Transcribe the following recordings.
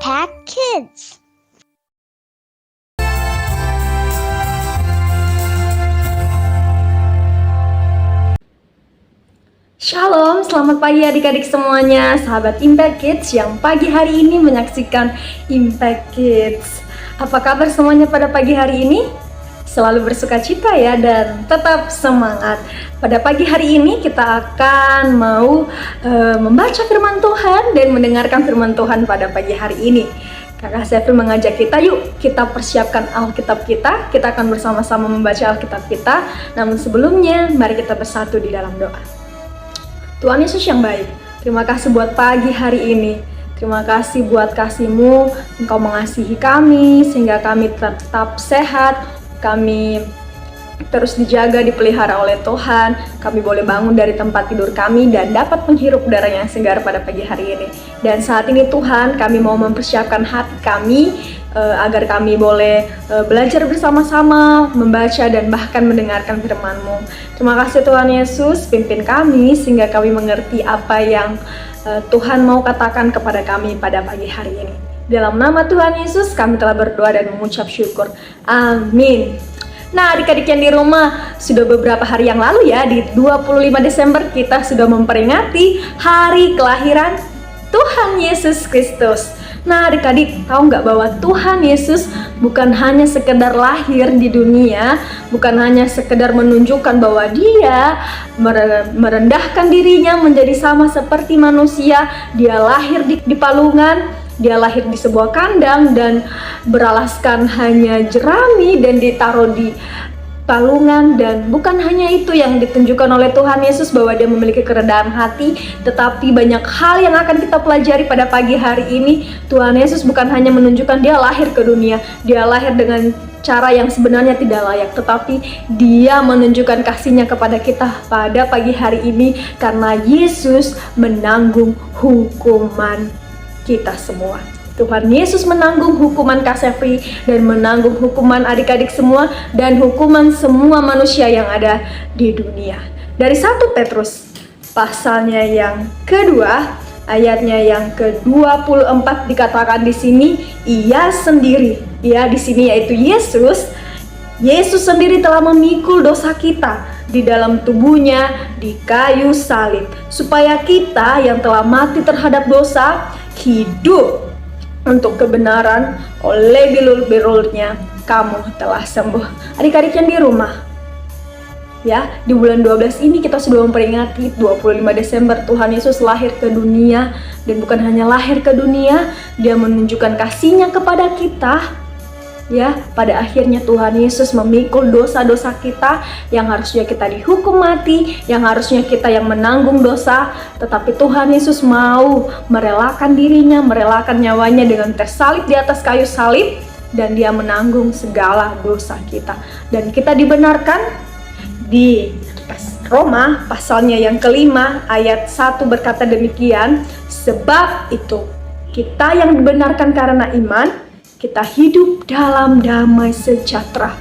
Impact Kids. Shalom, selamat pagi adik-adik semuanya, sahabat Impact Kids yang pagi hari ini menyaksikan Impact Kids. Apa kabar semuanya pada pagi hari ini? Selalu bersuka cita ya dan tetap semangat. Pada pagi hari ini kita akan mau membaca firman Tuhan dan mendengarkan firman Tuhan pada pagi hari ini. Kakak Sefri mengajak kita, yuk kita persiapkan Alkitab kita. Kita akan bersama-sama membaca Alkitab kita. Namun sebelumnya, mari kita bersatu di dalam doa. Tuhan Yesus yang baik, terima kasih buat pagi hari ini. Terima kasih buat kasih-Mu, Engkau mengasihi kami sehingga kami tetap sehat, kami terus dijaga, dipelihara oleh Tuhan. Kami boleh bangun dari tempat tidur kami dan dapat menghirup udara yang segar pada pagi hari ini. Dan saat ini Tuhan, kami mau mempersiapkan hati kami agar kami boleh belajar bersama-sama, membaca dan bahkan mendengarkan firman-Mu. Terima kasih Tuhan Yesus, pimpin kami sehingga kami mengerti apa yang Tuhan mau katakan kepada kami pada pagi hari ini. Dalam nama Tuhan Yesus kami telah berdoa dan mengucap syukur. Amin. Nah adik-adik yang di rumah, sudah beberapa hari yang lalu ya, di 25 Desember kita sudah memperingati hari kelahiran Tuhan Yesus Kristus. Nah adik-adik tahu nggak bahwa Tuhan Yesus bukan hanya sekedar lahir di dunia, bukan hanya sekedar menunjukkan bahwa dia merendahkan dirinya menjadi sama seperti manusia. Dia lahir di palungan, dia lahir di sebuah kandang dan beralaskan hanya jerami dan ditaruh di palungan. Dan bukan hanya itu yang ditunjukkan oleh Tuhan Yesus bahwa dia memiliki kerendahan hati, tetapi banyak hal yang akan kita pelajari pada pagi hari ini. Tuhan Yesus bukan hanya menunjukkan dia lahir ke dunia, dia lahir dengan cara yang sebenarnya tidak layak, tetapi dia menunjukkan kasihnya kepada kita pada pagi hari ini karena Yesus menanggung hukuman kita semua. Tuhan Yesus menanggung hukuman Kak Sefri dan menanggung hukuman adik-adik semua dan hukuman semua manusia yang ada di dunia. Dari 1 Petrus pasalnya yang kedua, ayatnya yang ke-24 dikatakan di sini, ia sendiri, ya di sini yaitu Yesus sendiri telah memikul dosa kita di dalam tubuhnya di kayu salib, supaya kita yang telah mati terhadap dosa hidup untuk kebenaran. Oleh bilur-bilurnya kamu telah sembuh. Adik-adik yang di rumah, ya di bulan 12 ini kita sudah memperingati 25 Desember Tuhan Yesus lahir ke dunia. Dan bukan hanya lahir ke dunia, dia menunjukkan kasihnya kepada kita. Ya, pada akhirnya Tuhan Yesus memikul dosa-dosa kita yang harusnya kita dihukum mati, yang harusnya kita yang menanggung dosa, tetapi Tuhan Yesus mau merelakan dirinya, merelakan nyawanya dengan tersalib di atas kayu salib, dan dia menanggung segala dosa kita. Dan kita dibenarkan di Roma pasalnya yang kelima ayat 1 berkata demikian, sebab itu kita yang dibenarkan karena iman, kita hidup dalam damai sejahtera.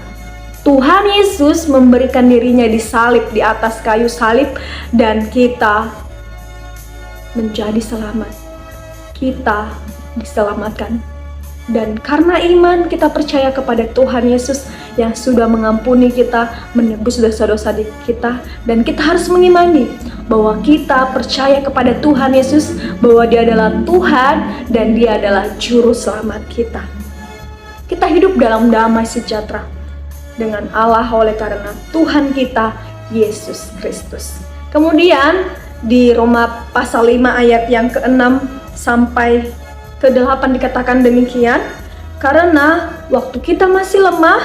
Tuhan Yesus memberikan dirinya disalib di atas kayu salib dan kita menjadi selamat. Kita diselamatkan. Dan karena iman kita percaya kepada Tuhan Yesus yang sudah mengampuni kita, menebus dosa-dosa kita. Dan kita harus mengimani bahwa kita percaya kepada Tuhan Yesus, bahwa dia adalah Tuhan dan dia adalah juru selamat kita. Kita hidup dalam damai sejahtera dengan Allah oleh karena Tuhan kita Yesus Kristus. Kemudian di Roma pasal 5 ayat yang ke-6 sampai ke-8 dikatakan demikian, karena waktu kita masih lemah,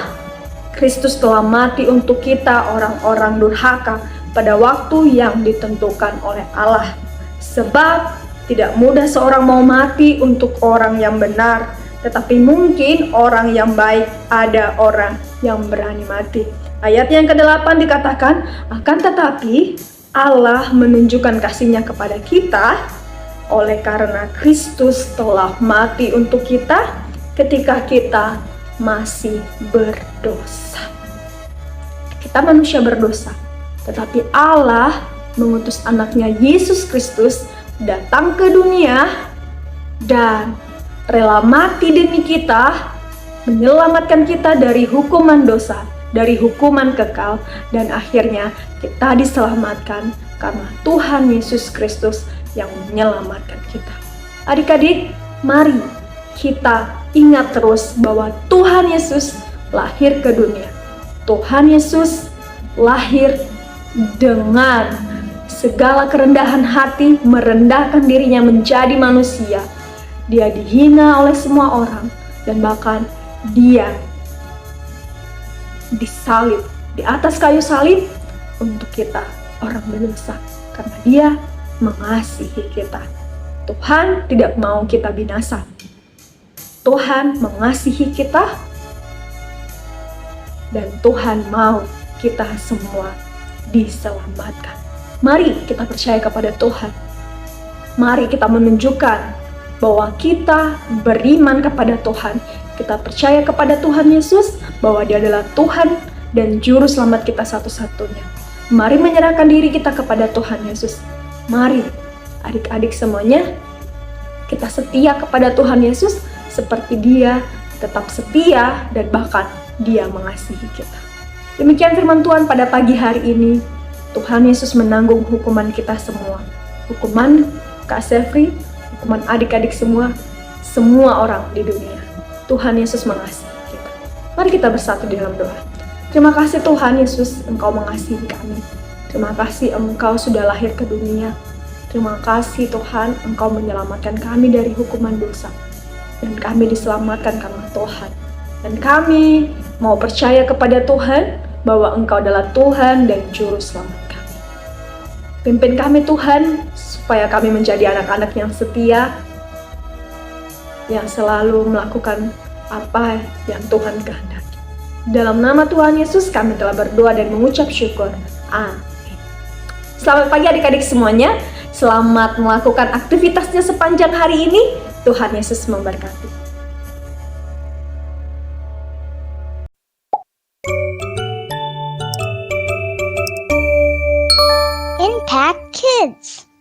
Kristus telah mati untuk kita orang-orang durhaka pada waktu yang ditentukan oleh Allah. Sebab tidak mudah seorang mau mati untuk orang yang benar, tetapi mungkin orang yang baik ada orang yang berani mati. Ayat yang ke-8 dikatakan, akan tetapi Allah menunjukkan kasihnya kepada kita oleh karena Kristus telah mati untuk kita ketika kita masih berdosa. Kita manusia berdosa, tetapi Allah mengutus anaknya Yesus Kristus datang ke dunia dan rela mati demi kita, menyelamatkan kita dari hukuman dosa, dari hukuman kekal, dan akhirnya kita diselamatkan karena Tuhan Yesus Kristus yang menyelamatkan kita. Adik-adik, mari kita ingat terus bahwa Tuhan Yesus lahir ke dunia. Tuhan Yesus lahir dengan segala kerendahan hati, merendahkan dirinya menjadi manusia. Dia dihina oleh semua orang, dan bahkan dia disalib di atas kayu salib untuk kita orang berdosa, karena dia mengasihi kita. Tuhan tidak mau kita binasa. Tuhan mengasihi kita, dan Tuhan mau kita semua diselamatkan. Mari kita percaya kepada Tuhan. Mari kita menunjukkan bahwa kita beriman kepada Tuhan. Kita percaya kepada Tuhan Yesus bahwa Dia adalah Tuhan dan Juru Selamat kita satu-satunya. Mari menyerahkan diri kita kepada Tuhan Yesus. Mari adik-adik semuanya, kita setia kepada Tuhan Yesus seperti Dia tetap setia dan bahkan Dia mengasihi kita. Demikian firman Tuhan pada pagi hari ini. Tuhan Yesus menanggung hukuman kita semua. Hukuman Kak Sefri, hukuman adik-adik semua orang di dunia. Tuhan Yesus mengasihi kita. Mari kita bersatu di dalam doa. Terima kasih Tuhan Yesus, Engkau mengasihi kami. Terima kasih Engkau sudah lahir ke dunia. Terima kasih Tuhan, Engkau menyelamatkan kami dari hukuman dosa. Dan kami diselamatkan karena Tuhan. Dan kami mau percaya kepada Tuhan bahwa Engkau adalah Tuhan dan Juru Selamat kami. Pimpin kami Tuhan, supaya kami menjadi anak-anak yang setia, yang selalu melakukan apa yang Tuhan kehendaki. Dalam nama Tuhan Yesus kami telah berdoa dan mengucap syukur. Amin. Selamat pagi adik-adik semuanya. Selamat melakukan aktivitasnya sepanjang hari ini. Tuhan Yesus memberkati. Impact Kids.